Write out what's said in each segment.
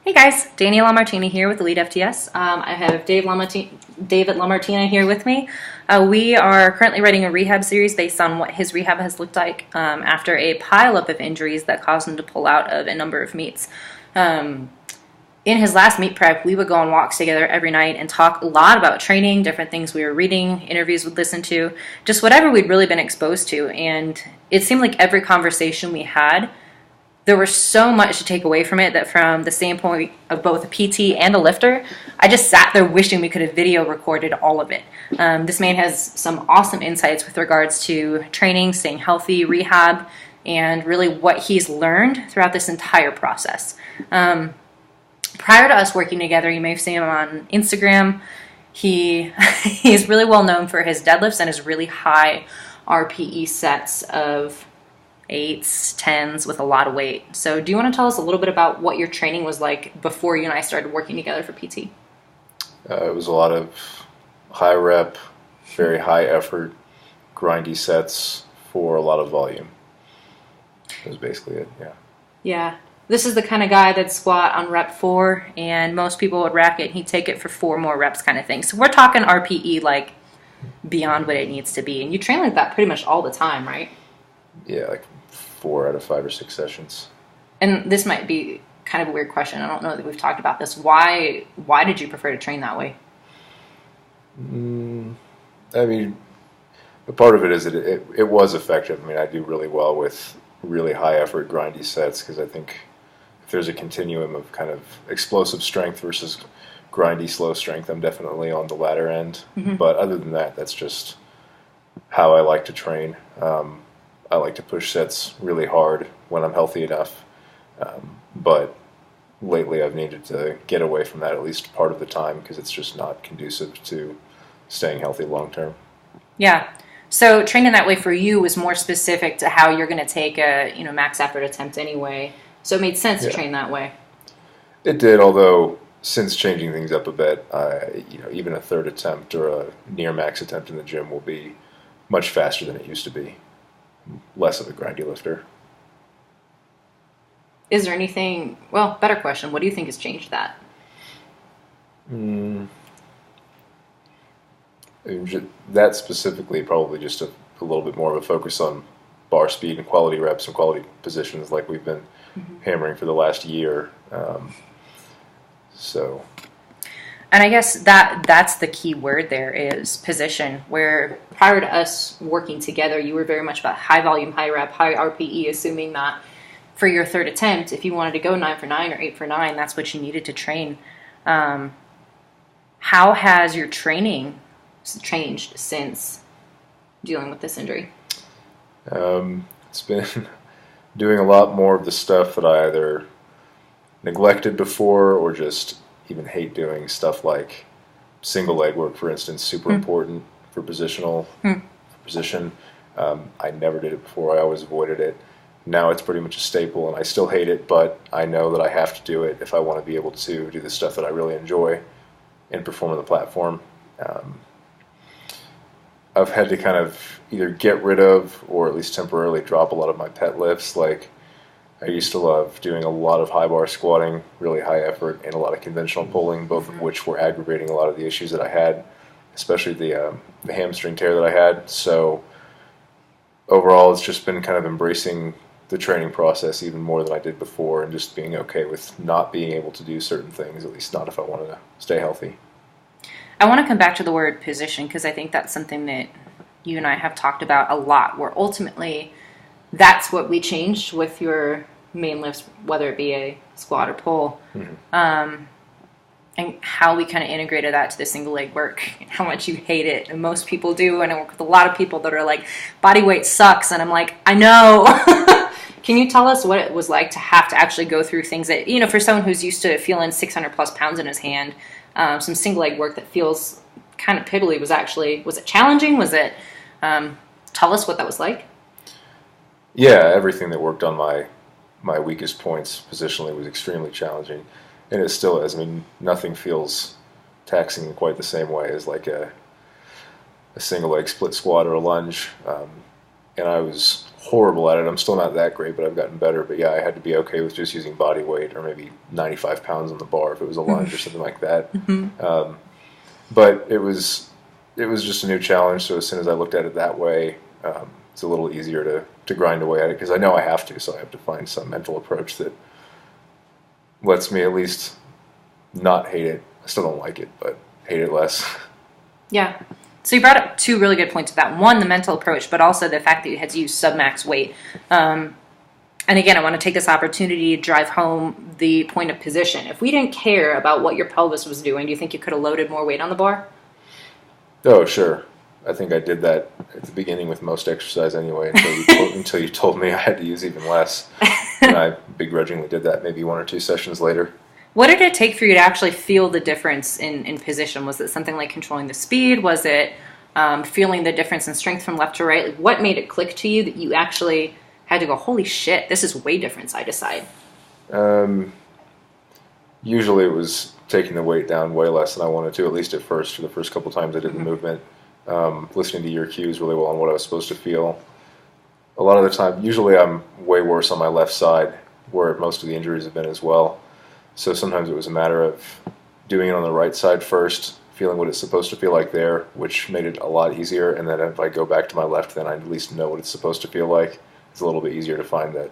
Hey guys, Danielle Lamartina here with Elite FTS. I have David Lamartina here with me. We are currently writing a rehab series based on what his rehab has looked like after a pileup of injuries that caused him to pull out of a number of meets. In his last meet prep, we would go on walks together every night and talk a lot about training, different things we were reading, interviews we'd listen to, just whatever we'd really been exposed to. And it seemed like every conversation we had, there was so much to take away from it that from the standpoint of both a PT and a lifter, I just sat there wishing we could have video recorded all of it. This man has some awesome insights with regards to training, staying healthy, rehab, and really what he's learned throughout this entire process. Prior to us working together, you may have seen him on Instagram. He's really well known for his deadlifts and his really high RPE sets of 8s, 10s with a lot of weight. So do you want to tell us a little bit about what your training was like before you and I started working together for PT? It was a lot of high rep, very high effort, grindy sets for a lot of volume. That was basically it, yeah. Yeah. This is the kind of guy that'd squat on rep 4, and most people would rack it, and he'd take it for 4 more reps kind of thing. So we're talking RPE like beyond what it needs to be. And you train like that pretty much all the time, right? Yeah, like 4 out of 5 or 6 sessions. And this might be kind of a weird question. I don't know that we've talked about this. Why did you prefer to train that way? I mean, a part of it is that it was effective. I mean, I do really well with really high effort, grindy sets because I think if there's a continuum of kind of explosive strength versus grindy, slow strength, I'm definitely on the latter end. Mm-hmm. But other than that, that's just how I like to train. I like to push sets really hard when I'm healthy enough, but lately I've needed to get away from that at least part of the time because it's just not conducive to staying healthy long term. Yeah. So training that way for you was more specific to how you're going to take a max effort attempt anyway. So it made sense to train that way. It did, although since changing things up a bit, even a third attempt or a near max attempt in the gym will be much faster than it used to be. Less of a grindy lifter. Is there anything, well, better question, what do you think has changed that? That specifically, probably just a little bit more of a focus on bar speed and quality reps and quality positions like we've been hammering for the last year. And I guess that's the key word there is position, where prior to us working together, you were very much about high volume, high rep, high RPE, assuming that for your third attempt, if you wanted to go 9 for 9 or 8 for 9, that's what you needed to train. How has your training changed since dealing with this injury? It's been doing a lot more of the stuff that I either neglected before or just even hate doing, stuff like single leg work, for instance, super important for position. I never did it before. I always avoided it. Now it's pretty much a staple, and I still hate it, but I know that I have to do it if I want to be able to do the stuff that I really enjoy and perform on the platform. I've had to kind of either get rid of or at least temporarily drop a lot of my pet lifts. Like I used to love doing a lot of high bar squatting, really high effort, and a lot of conventional pulling, both of which were aggravating a lot of the issues that I had, especially the hamstring tear that I had. So overall, it's just been kind of embracing the training process even more than I did before and just being okay with not being able to do certain things, at least not if I wanted to stay healthy. I want to come back to the word position because I think that's something that you and I have talked about a lot, where ultimately that's what we changed with your main lifts, whether it be a squat or pull, and how we kind of integrated that to the single leg work, how much you hate it. And most people do, and I work with a lot of people that are like, body weight sucks, and I'm like, I know. Can you tell us what it was like to have to actually go through things that, for someone who's used to feeling 600 plus pounds in his hand, some single leg work that feels kind of piddly was it challenging? Was it, tell us what that was like? Yeah, everything that worked on my weakest points positionally was extremely challenging, and it still is. I mean, nothing feels taxing in quite the same way as like a single leg split squat or a lunge, and I was horrible at it. I'm still not that great, but I've gotten better. But yeah, I had to be okay with just using body weight or maybe 95 pounds on the bar if it was a lunge or something like that. But it was just a new challenge. So as soon as I looked at it that way, it's a little easier to grind away at it because I know I have to. So I have to find some mental approach that lets me at least not hate it. I still don't like it, but hate it less. Yeah. So you brought up two really good points of that. One, the mental approach, but also the fact that you had to use submax weight. And again, I want to take this opportunity to drive home the point of position. If we didn't care about what your pelvis was doing, do you think you could have loaded more weight on the bar? Oh, sure. I think I did that at the beginning with most exercise anyway, until you told me I had to use even less. And I begrudgingly did that maybe 1 or 2 sessions later. What did it take for you to actually feel the difference in position? Was it something like controlling the speed? Was it feeling the difference in strength from left to right? Like, what made it click to you that you actually had to go, holy shit, this is way different side to side? Usually it was taking the weight down way less than I wanted to, at least at first, for the first couple times I did the movement. Listening to your cues really well on what I was supposed to feel. A lot of the time, usually I'm way worse on my left side, where most of the injuries have been as well. So sometimes it was a matter of doing it on the right side first, feeling what it's supposed to feel like there, which made it a lot easier. And then if I go back to my left, then I at least know what it's supposed to feel like. It's a little bit easier to find that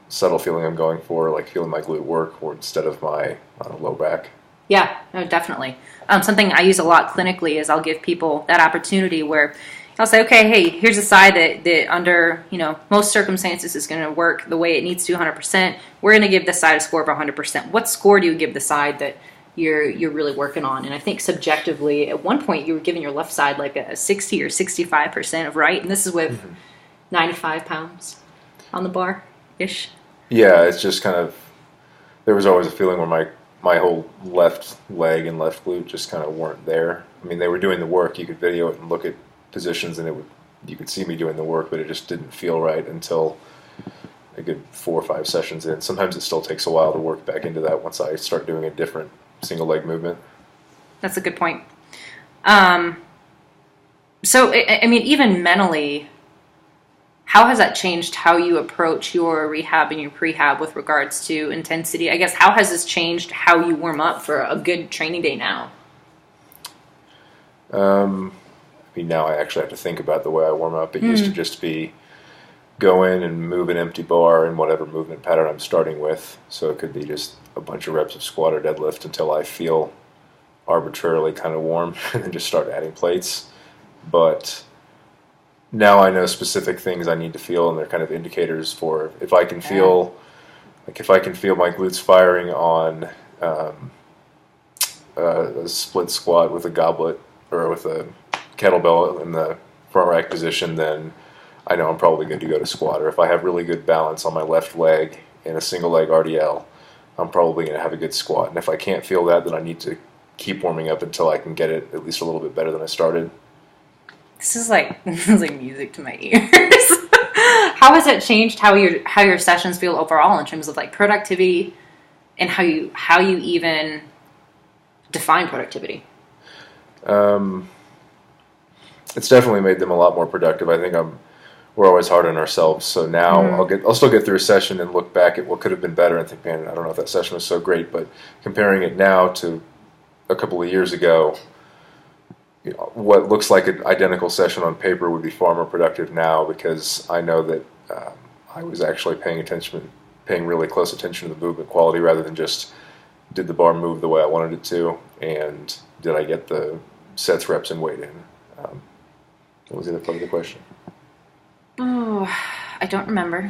subtle feeling I'm going for, like feeling my glute work, or instead of my low back. Yeah, no, definitely. Something I use a lot clinically is I'll give people that opportunity where I'll say, okay, hey, here's a side that under, most circumstances is going to work the way it needs to 100%. We're going to give this side a score of 100%. What score do you give the side that you're really working on? And I think subjectively, at one point, you were giving your left side like a 60 or 65% of right, and this is with 95 pounds on the bar-ish. Yeah, it's just kind of, there was always a feeling where my whole left leg and left glute just kind of weren't there. I mean, they were doing the work. You could video it and look at positions, and you could see me doing the work, but it just didn't feel right until a good 4 or 5 sessions in. Sometimes it still takes a while to work back into that once I start doing a different single leg movement. That's a good point. So, I mean, even mentally, how has that changed how you approach your rehab and your prehab with regards to intensity? I guess, how has this changed how you warm up for a good training day now? I mean, now I actually have to think about the way I warm up. It used to just be go in and move an empty bar in whatever movement pattern I'm starting with. So it could be just a bunch of reps of squat or deadlift until I feel arbitrarily kind of warm, and then just start adding plates. But now I know specific things I need to feel, and they're kind of indicators for if I can feel, if I can feel my glutes firing on a split squat with a goblet or with a kettlebell in the front rack position, then I know I'm probably good to go to squat. Or if I have really good balance on my left leg in a single leg RDL, I'm probably going to have a good squat. And if I can't feel that, then I need to keep warming up until I can get it at least a little bit better than I started. This is like music to my ears. How has it changed how your sessions feel overall in terms of like productivity and how you even define productivity? It's definitely made them a lot more productive. I think we're always hard on ourselves. So now I'll still get through a session and look back at what could have been better and think, man, I don't know if that session was so great. But comparing it now to a couple of years ago, what looks like an identical session on paper would be far more productive now, because I know that I was actually paying really close attention to the movement quality rather than just did the bar move the way I wanted it to, and did I get the sets, reps, and weight in. What was the other part of the question? Oh, I don't remember.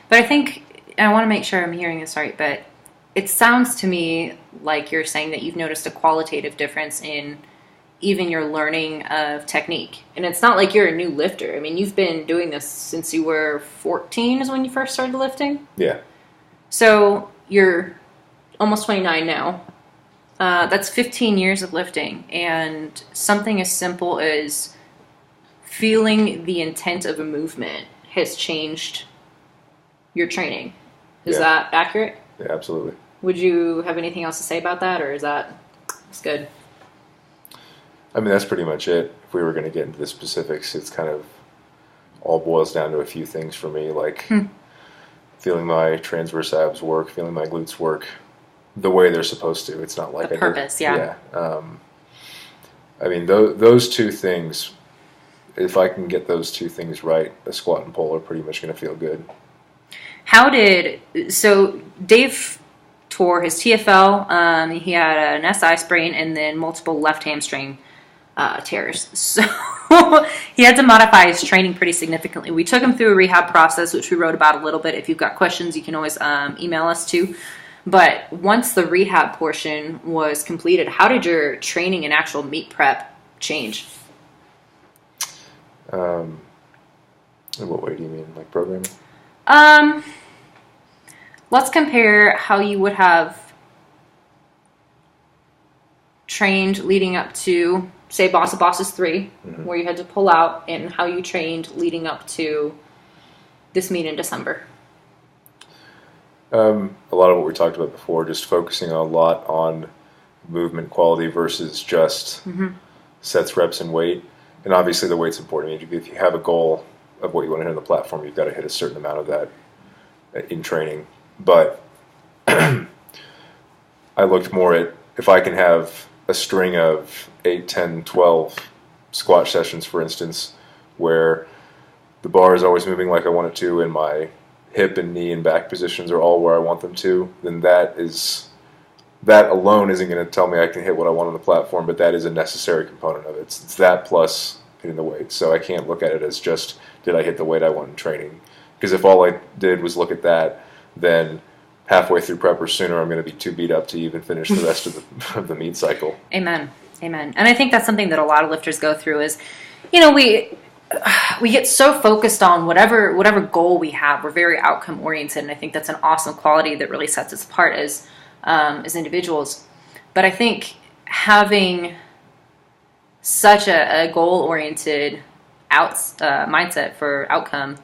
But I think, and I want to make sure I'm hearing this right, but it sounds to me like you're saying that you've noticed a qualitative difference in even your learning of technique. And it's not like you're a new lifter. I mean, you've been doing this since you were 14 is when you first started lifting? Yeah. So you're almost 29 now. That's 15 years of lifting, and something as simple as feeling the intent of a movement has changed your training. Is that accurate? Yeah, absolutely. Would you have anything else to say about that, or it's good? I mean, that's pretty much it. If we were going to get into the specifics, it's kind of all boils down to a few things for me, like feeling my transverse abs work, feeling my glutes work the way they're supposed to. It's not like The purpose, yeah. I mean, those two things, if I can get those two things right, a squat and pull are pretty much going to feel good. So Dave tore his TFL, he had an SI sprain, and then multiple left hamstring tears. So he had to modify his training pretty significantly. We took him through a rehab process, which we wrote about a little bit. If you've got questions, you can always email us too. But once the rehab portion was completed, how did your training and actual meet prep change? In what way do you mean, like programming? Let's compare how you would have trained leading up to, say, Boss of Bosses 3, where you had to pull out, and how you trained leading up to this meet in December. A lot of what we talked about before, just focusing a lot on movement quality versus just sets, reps, and weight. And obviously the weight's important. I mean, if you have a goal of what you want to hit on the platform, you've got to hit a certain amount of that in training. But I looked more at if I can have a string of 8, 10, 12 squat sessions, for instance, where the bar is always moving like I want it to, and my hip and knee and back positions are all where I want them to, then that alone isn't going to tell me I can hit what I want on the platform, but that is a necessary component of it. It's that plus hitting the weight. So I can't look at it as just, did I hit the weight I want in training? Because if all I did was look at that, then halfway through prep or sooner, I'm going to be too beat up to even finish the rest of the meet cycle. Amen. And I think that's something that a lot of lifters go through is, we get so focused on whatever goal we have. We're very outcome oriented, and I think that's an awesome quality that really sets us apart as individuals. But I think having such a goal oriented mindset for outcome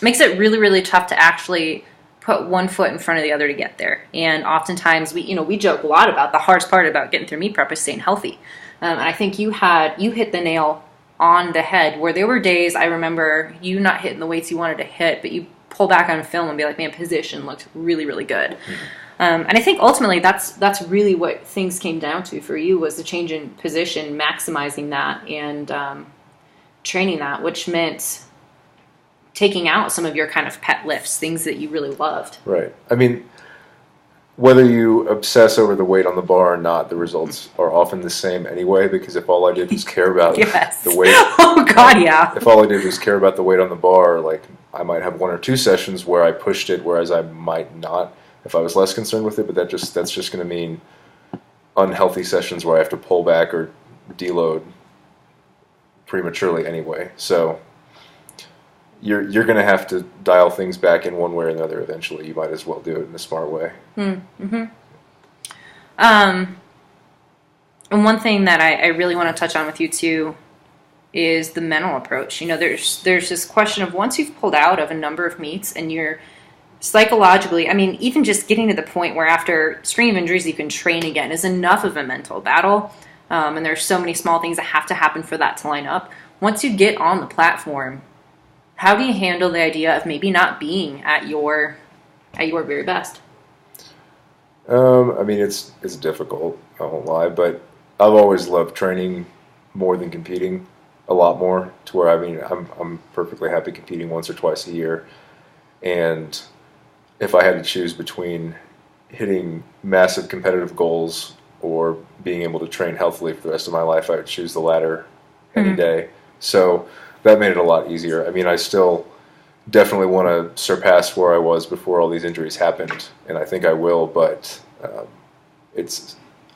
makes it really, really tough to actually put one foot in front of the other to get there. And oftentimes we joke a lot about the hardest part about getting through meet prep is staying healthy. And I think you hit the nail on the head, where there were days I remember you not hitting the weights you wanted to hit, but you pull back on film and be like, man, position looked really, really good. And I think ultimately that's really what things came down to for you, was the change in position, maximizing that, and training that, which meant taking out some of your kind of pet lifts, things that you really loved. Right. I mean, whether you obsess over the weight on the bar or not, the results are often the same anyway, because if all I did was care about the weight... Oh, God, yeah. If all I did was care about the weight on the bar, like, I might have 1 or 2 sessions where I pushed it, whereas I might not if I was less concerned with it, but that's just going to mean unhealthy sessions where I have to pull back or deload prematurely anyway. So you're going to have to dial things back in one way or another eventually. You might as well do it in a smart way. Mm-hmm. And one thing that I really want to touch on with you too is the mental approach. There's this question of, once you've pulled out of a number of meets and you're psychologically, even just getting to the point where after string of injuries you can train again is enough of a mental battle. And there's so many small things that have to happen for that to line up. Once you get on the platform, how do you handle the idea of maybe not being at your very best? It's difficult, I won't lie, but I've always loved training more than competing, a lot more, to where I'm perfectly happy competing once or twice a year. And if I had to choose between hitting massive competitive goals or being able to train healthily for the rest of my life, I would choose the latter any day. So that made it a lot easier. I still definitely want to surpass where I was before all these injuries happened, and I think I will, but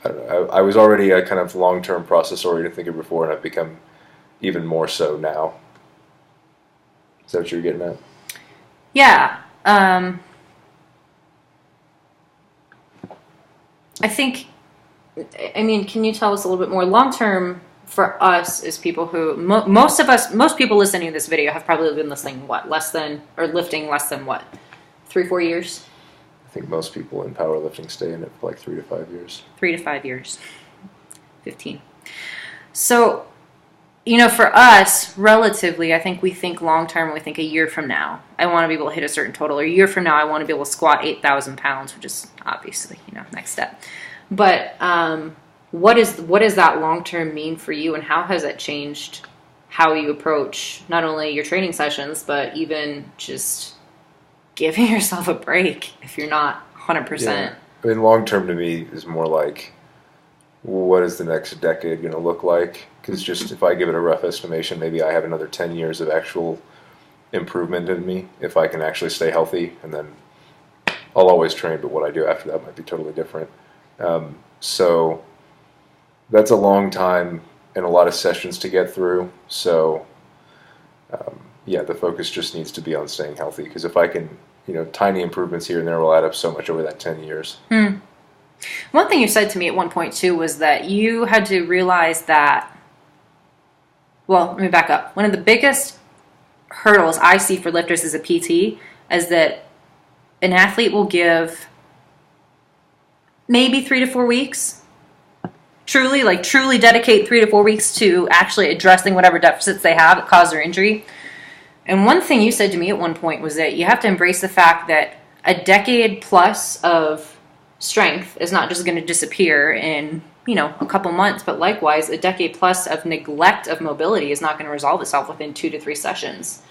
I was already a kind of long-term process-oriented thinker before, and I've become even more so now. Is that what you're getting at? Yeah. I think, can you tell us a little bit more long-term for us as people who, most people listening to this video have probably been listening, lifting less than 3-4 years? I think most people in powerlifting stay in it for like 3 to 5 years. 3 to 5 years. 15. So For us, relatively, I think we think long term. We think a year from now, I want to be able to hit a certain total. Or a year from now, I want to be able to squat 8,000 pounds, which is obviously, next step. But what does that long term mean for you, and how has that changed how you approach not only your training sessions, but even just giving yourself a break if you're not 100%? Yeah. I mean, long term to me is more like, what is the next decade going to look like? Because just if I give it a rough estimation, maybe I have another 10 years of actual improvement in me if I can actually stay healthy, and then I'll always train, but what I do after that might be totally different. So that's a long time and a lot of sessions to get through. So yeah, the focus just needs to be on staying healthy, because if I can, tiny improvements here and there will add up so much over that 10 years. One thing you said to me at one point too was that you had to realize that, well, let me back up. One of the biggest hurdles I see for lifters as a PT is that an athlete will give maybe 3 to 4 weeks, truly dedicate 3 to 4 weeks to actually addressing whatever deficits they have that cause their injury. And one thing you said to me at one point was that you have to embrace the fact that a decade plus of strength is not just going to disappear in, a couple months, but likewise, a decade plus of neglect of mobility is not going to resolve itself within 2 to 3 sessions.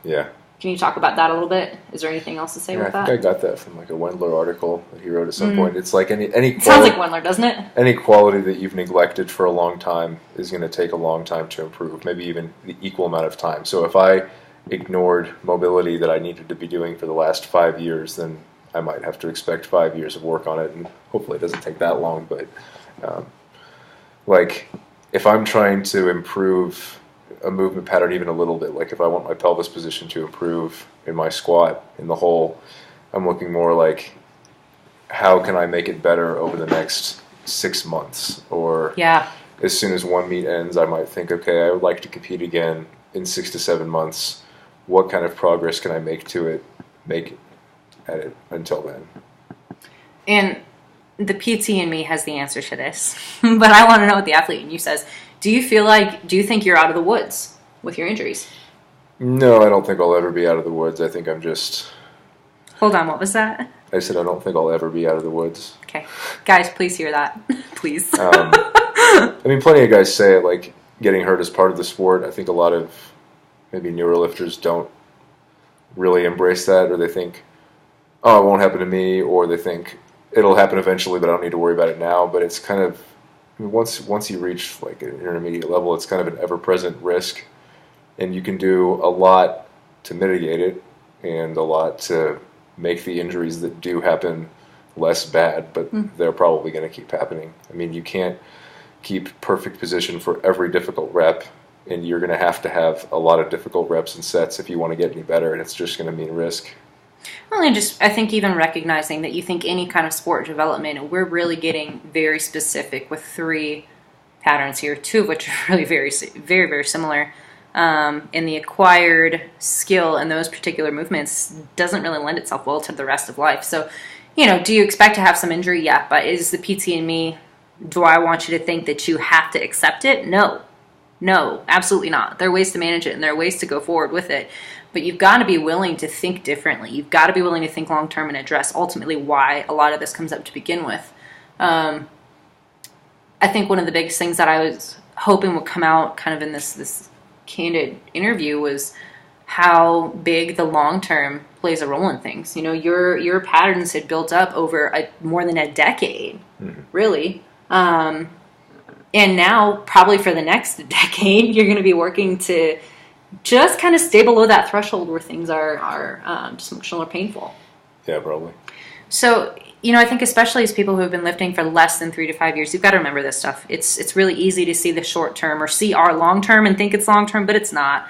Yeah. Can you talk about that a little bit? Is there anything else to say with that? I think I got that from like a Wendler article that he wrote at some point. It's like any it sounds like Wendler, doesn't it? Any quality that you've neglected for a long time is going to take a long time to improve, maybe even the equal amount of time. So if I ignored mobility that I needed to be doing for the last 5 years, then I might have to expect 5 years of work on it, and hopefully it doesn't take that long. But like if I'm trying to improve a movement pattern even a little bit, like if I want my pelvis position to improve in my squat in the hole, I'm looking more like, how can I make it better over the next 6 months? Or as soon as one meet ends, I might think, okay, I would like to compete again in 6 to 7 months. What kind of progress can I make at it until then? And the PT in me has the answer to this, but I want to know what the athlete in you says. Do you think you're out of the woods with your injuries? No, I don't think I'll ever be out of the woods. I think I'm just... Hold on, what was that? I said I don't think I'll ever be out of the woods. Okay. Guys, please hear that. Please. I mean, plenty of guys say it, like getting hurt is part of the sport. I think a lot of maybe newer lifters don't really embrace that, or they think, oh, it won't happen to me, or they think it'll happen eventually, but I don't need to worry about it now. But it's kind of, I mean, once you reach like an intermediate level, it's kind of an ever-present risk, and you can do a lot to mitigate it and a lot to make the injuries that do happen less bad, but they're probably going to keep happening. I mean, you can't keep perfect position for every difficult rep, and you're going to have a lot of difficult reps and sets if you want to get any better, and it's just going to mean risk. Well, and I think even recognizing that you think any kind of sport development, we're really getting very specific with 3 patterns here, 2 of which are really very, very, very similar. And the acquired skill in those particular movements doesn't really lend itself well to the rest of life. So, do you expect to have some injury? Yeah, but is the PT in me, do I want you to think that you have to accept it? No, absolutely not. There are ways to manage it, and there are ways to go forward with it. But you've got to be willing to think differently. You've got to be willing to think long-term and address ultimately why a lot of this comes up to begin with. I think one of the biggest things that I was hoping would come out kind of in this candid interview was how big the long-term plays a role in things. Your patterns had built up over more than a decade, really. And now, probably for the next decade, you're going to be working to just kind of stay below that threshold where things are dysfunctional or painful. Yeah, probably. So, I think especially as people who have been lifting for less than 3 to 5 years, you've got to remember this stuff. It's really easy to see the short term or see our long term and think it's long term, but it's not.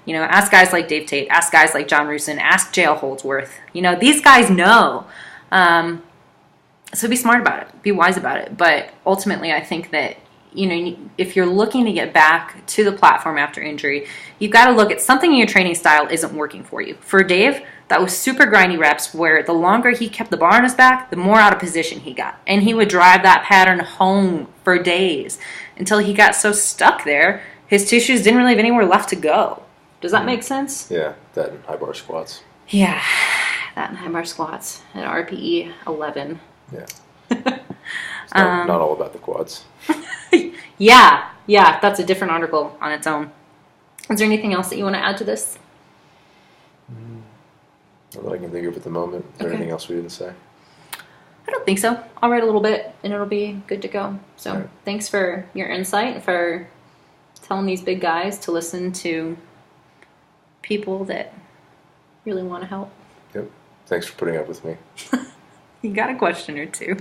Ask guys like Dave Tate, ask guys like John Rusin, ask J.L. Holdsworth. These guys know. So be smart about it, be wise about it. But ultimately, I think that if you're looking to get back to the platform after injury, you've got to look at something in your training style isn't working for you. For Dave, that was super grindy reps where the longer he kept the bar on his back, the more out of position he got. And he would drive that pattern home for days until he got so stuck there his tissues didn't really have anywhere left to go. Does that make sense? Yeah, that and high bar squats. Yeah, that and high bar squats and RPE 11. Yeah. It's not all about the quads. Yeah, that's a different article on its own. Is there anything else that you want to add to this? Not that I can think of at the moment. Is there Okay. anything else we didn't say? I don't think so. I'll write a little bit and it'll be good to go. So All right. Thanks for your insight, for telling these big guys to listen to people that really want to help. Yep. Thanks for putting up with me. You got a question or two.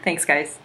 Thanks, guys.